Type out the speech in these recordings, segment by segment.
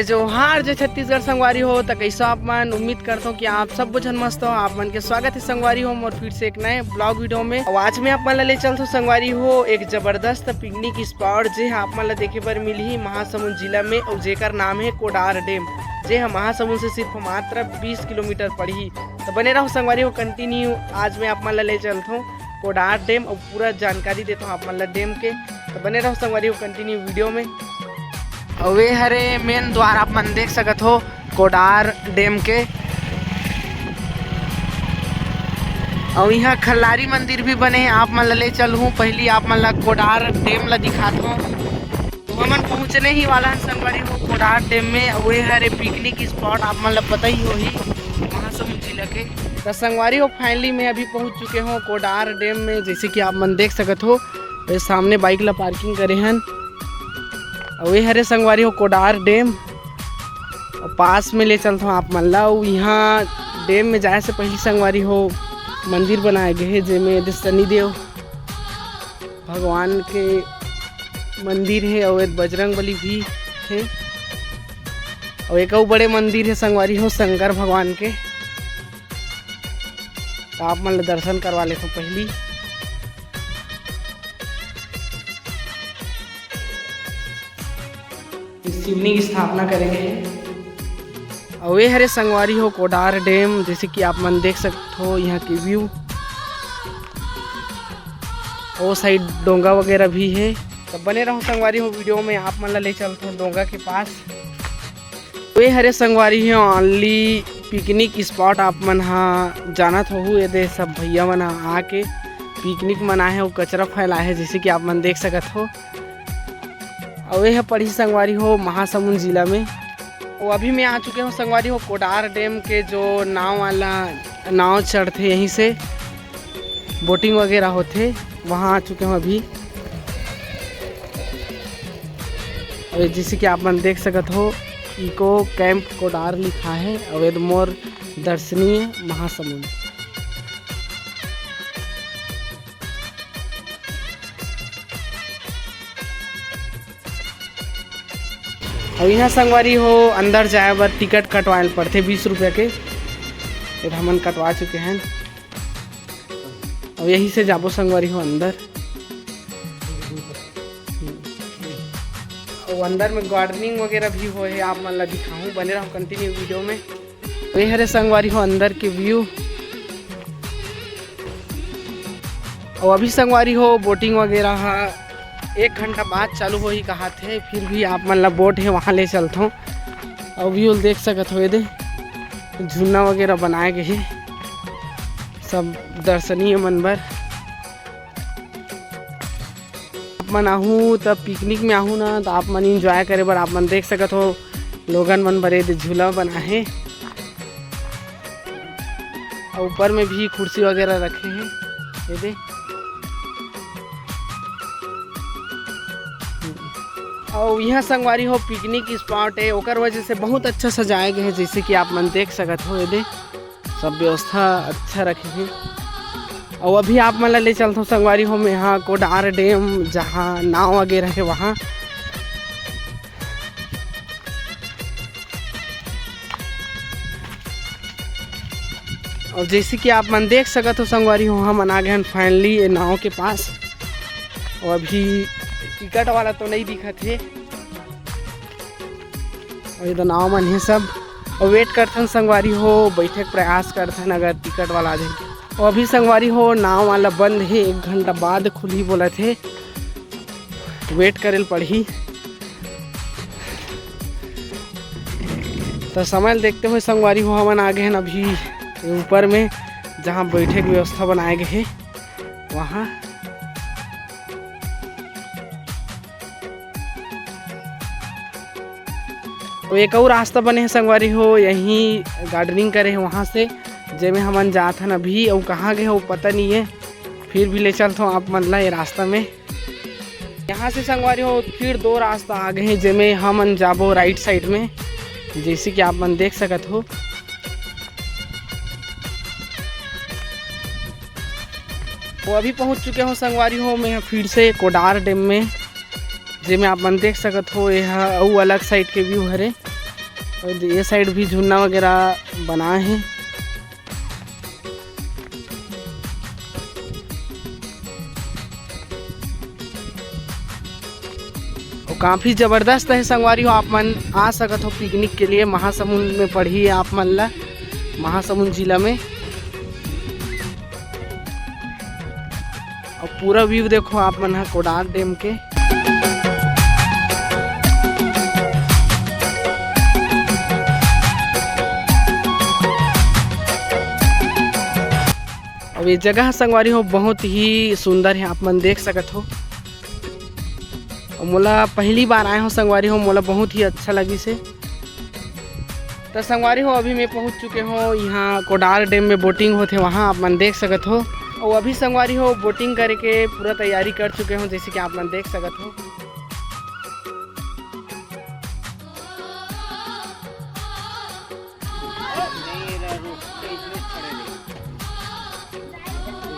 जय जोहार जय छत्तीसगढ़ संगवारी हो। तो कैसा आप मन उम्मीद करता हूँ कि आप सब बुझन मस्त हो। आप मन के स्वागत है संगवारी हो और फिर से एक नए ब्लॉग वीडियो में। और आज मैं आप मन ले चलता हूँ संगवारी हो एक जबरदस्त पिकनिक स्पॉट जे आप मन देखे पर मिली महासमुंद जिला में और जेकर नाम है कोडार डैम। जे महासमुंद से सिर्फ मात्र 20 किलोमीटर पड़ी। तो बने रहो संगवारी हो कंटिन्यू। आज मैं आप मन ले चलता हूँ कोडार डैम और पूरा जानकारी देता हूँ आप मन डैम के। तो बने रहो संगवारी हो कंटिन्यू वीडियो में। और वे हरे मेन द्वार आप मन देख सकत हो कोडार डैम के। और यहाँ खल्लारी मंदिर भी बने हैं। आप मन ले चलूँ पहली आप मन ला कोडार डैम ला दिखात हो। तो हमन पहुँचने ही वाला है संगवारी हो कोडार डैम में। और वे हरे पिकनिक स्पॉट आप मन ला पता ही हो ही महासमुंद जिला के। तो संगवारी हो फाइनली मैं अभी पहुँच चुके हो कोडार डैम में। जैसे कि आप मन देख सकत हो सामने बाइक ला पार्किंग करे हैं। वे हरे संगवारी हो कोडार डैम और पास में ले चलता हूँ आप मन ला। यहाँ डैम में जाए से पहले संगवारी हो मंदिर बनाए गए हैं जिसमें शनिदेव भगवान के मंदिर है और एक बजरंगबली भी है। और एक और बड़े मंदिर है संगवारी हो शंकर भगवान के। तो आप मन ला दर्शन करवा लेते हो पहली। शिवलिंग की स्थापना करेंगे। और वे हरे संगवारी हो कोडार डैम। जैसे कि आप मन देख सकते हो यहाँ की व्यू। वो साइड डोंगा वगैरह भी है। तो बने रहो संगवारी हो वीडियो में। आप मन ले चलते हो डोंगा के पास। वे हरे संगवारी हो ओनली पिकनिक स्पॉट आप मन हाँ जानत हो। ये सब भैया मन आके पिकनिक मनाए है और कचरा फैलाए है जैसे कि आप मन देख सकत हो। और यह पड़ी संगवारी हो महासमुंद जिला में। और अभी मैं आ चुके हूँ संगवारी हो कोडार डैम के जो नाव वाला नाव चढ़ते यहीं से बोटिंग वगैरह होते वहाँ आ चुके हूँ अभी। और जैसे कि आप मन देख सकत हो इको कैंप कोडार लिखा है और एक मोर दर्शनीय महासमुंद। और यहाँ संगवारी हो अंदर जाए बर टिकट कटवाए पड़ते 20 रुपये के। फिर हमन कटवा चुके हैं और यही से जाबो संगवारी हो अंदर। और अंदर में गार्डनिंग वगैरह भी हो है आप मन ला दिखाऊँ। बने रहो कंटिन्यू वीडियो में। वही हरे संगवारी हो अंदर के व्यू। और अभी संगवारी हो बोटिंग वगैरह 1 घंटा बाद चालू हो ही कहा थे। फिर भी आप मन ला बोट है वहाँ ले चलता हूँ। और व्यू देख सकत हो ये झूला वगैरह बनाए गए हैं सब दर्शनीय मनबर। आप मन आहूँ तब पिकनिक में आहूँ ना तो आप मन इंजॉय करे बर आप मन देख सकत हो लोगन मन बरे झूला बना है। और ऊपर में भी कुर्सी वगैरह रखे हैं ये दे। और यहाँ संगवारी हो पिकनिक स्पॉट है ओकर वजह से बहुत अच्छा सजाए गए हैं जैसे कि आप मन देख सकत हो। ये दे सब व्यवस्था अच्छा रखे हैं। और अभी आप मन ले चलता हूँ संगवारी हो में यहाँ कोडार डैम जहाँ नाव वगैरह है वहाँ। और जैसे कि आप मन देख सकत हो संगवारी हो हम आ गए हैं फाइनली ये नाव के पास। और अभी टिकट वाला तो नहीं दिखत है और ये तो नाव मन है सब। और वेट करते हैं संगवारी हो बैठे प्रयास करते हैं अगर टिकट वाला आ जाए। और अभी संगवारी हो नाव वाला बंद है 1 घंटा बाद खुली बोला थे वेट करे पड़ी। तो समय देखते हुए संगवारी हो हमन आ गए हैं अभी ऊपर में जहाँ बैठे की व्यवस्था बनाए गए है वहाँ। तो एक और रास्ता बने हैं संगवारी हो यहीं गार्डनिंग करे हैं वहाँ से जेमें हमन जात हन अभी। और कहाँ गए हो पता नहीं है फिर भी ले चलता हूँ आप मन ला ये रास्ता में। यहाँ से संगवारी हो फिर 2 रास्ता आ गए हैं जेमें हमन जाबो राइट साइड में जैसे कि आप मन देख सकत हो। वो अभी पहुँच चुके हो संगवारी हो मैं फिर से कोडार डैम में जिसमें आप मन देख सकत हो यह अलग साइड के व्यू हरे। और ये साइड भी झूलना वगैरह बना है। और काफ़ी ज़बरदस्त है संगवारी हो, आप मन आ सकत हो पिकनिक के लिए। महासमुंद में पड़ी है आप मन ला, महासमुंद जिला में। और पूरा व्यू देखो आप मन है कोडार डैम के। अब ये जगह संगवारी हो बहुत ही सुंदर है, आप मन देख सकत हो। और मोला पहली बार आए हो संगवारी हो, मोला बहुत ही अच्छा लगी से। तो संगवारी हो अभी मैं पहुंच चुके हो यहाँ कोडार डैम में बोटिंग होते वहाँ आप मन देख सकत हो। और अभी संगवारी हो बोटिंग करे के पूरा तैयारी कर चुके हो, जैसे कि आप मन देख सकत हो।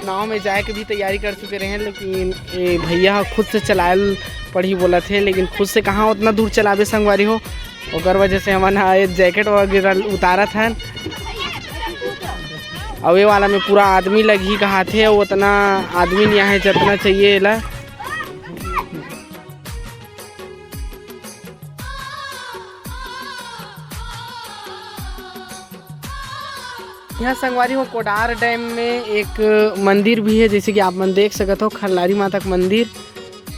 नाव में जाए के भी तैयारी कर चुके रहे, लेकिन ये भैया खुद से चलायल पड़ी बोला थे, लेकिन खुद से कहाँ उतना दूर चलावे संगवारी हो। और वजह से हमारा जैकेट वगैरह उतारा था। और ये वाला में पूरा आदमी लगी कहा थे, उतना आदमी नहीं है जितना चाहिए ला। यहाँ संगवारी हो कोडार डैम में एक मंदिर भी है, जैसे कि आप मन देख सकते हो, खल्लारी माता का मंदिर।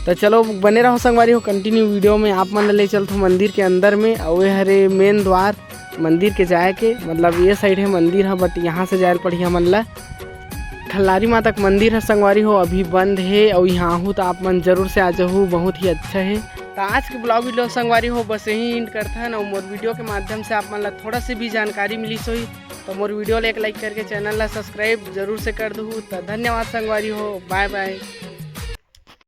तो चलो बने रहो संगवारी हो, कंटिन्यू वीडियो में आप मन ले चलते हो मंदिर के अंदर में। और ये हरे मेन द्वार मंदिर के जाए के, मतलब ये साइड है मंदिर है, बट यहाँ से जाए पड़ी हमन ला। खल्लारी माता का मंदिर है संगवारी हो, अभी बंद है। और यहाँ हूँ तो आप मन जरूर से आ जाओ, बहुत ही अच्छा है। तो आज के ब्लॉग वीडियो संगवारी हो बस यही एंड करता है ना। मोर वीडियो के माध्यम से आप मन ला थोड़ा सी भी जानकारी मिली सोई, तो मोर वीडियो एक लाइक करके चैनल ला सब्सक्राइब जरूर से कर दू। तो धन्यवाद संगवारी हो, बाय बाय।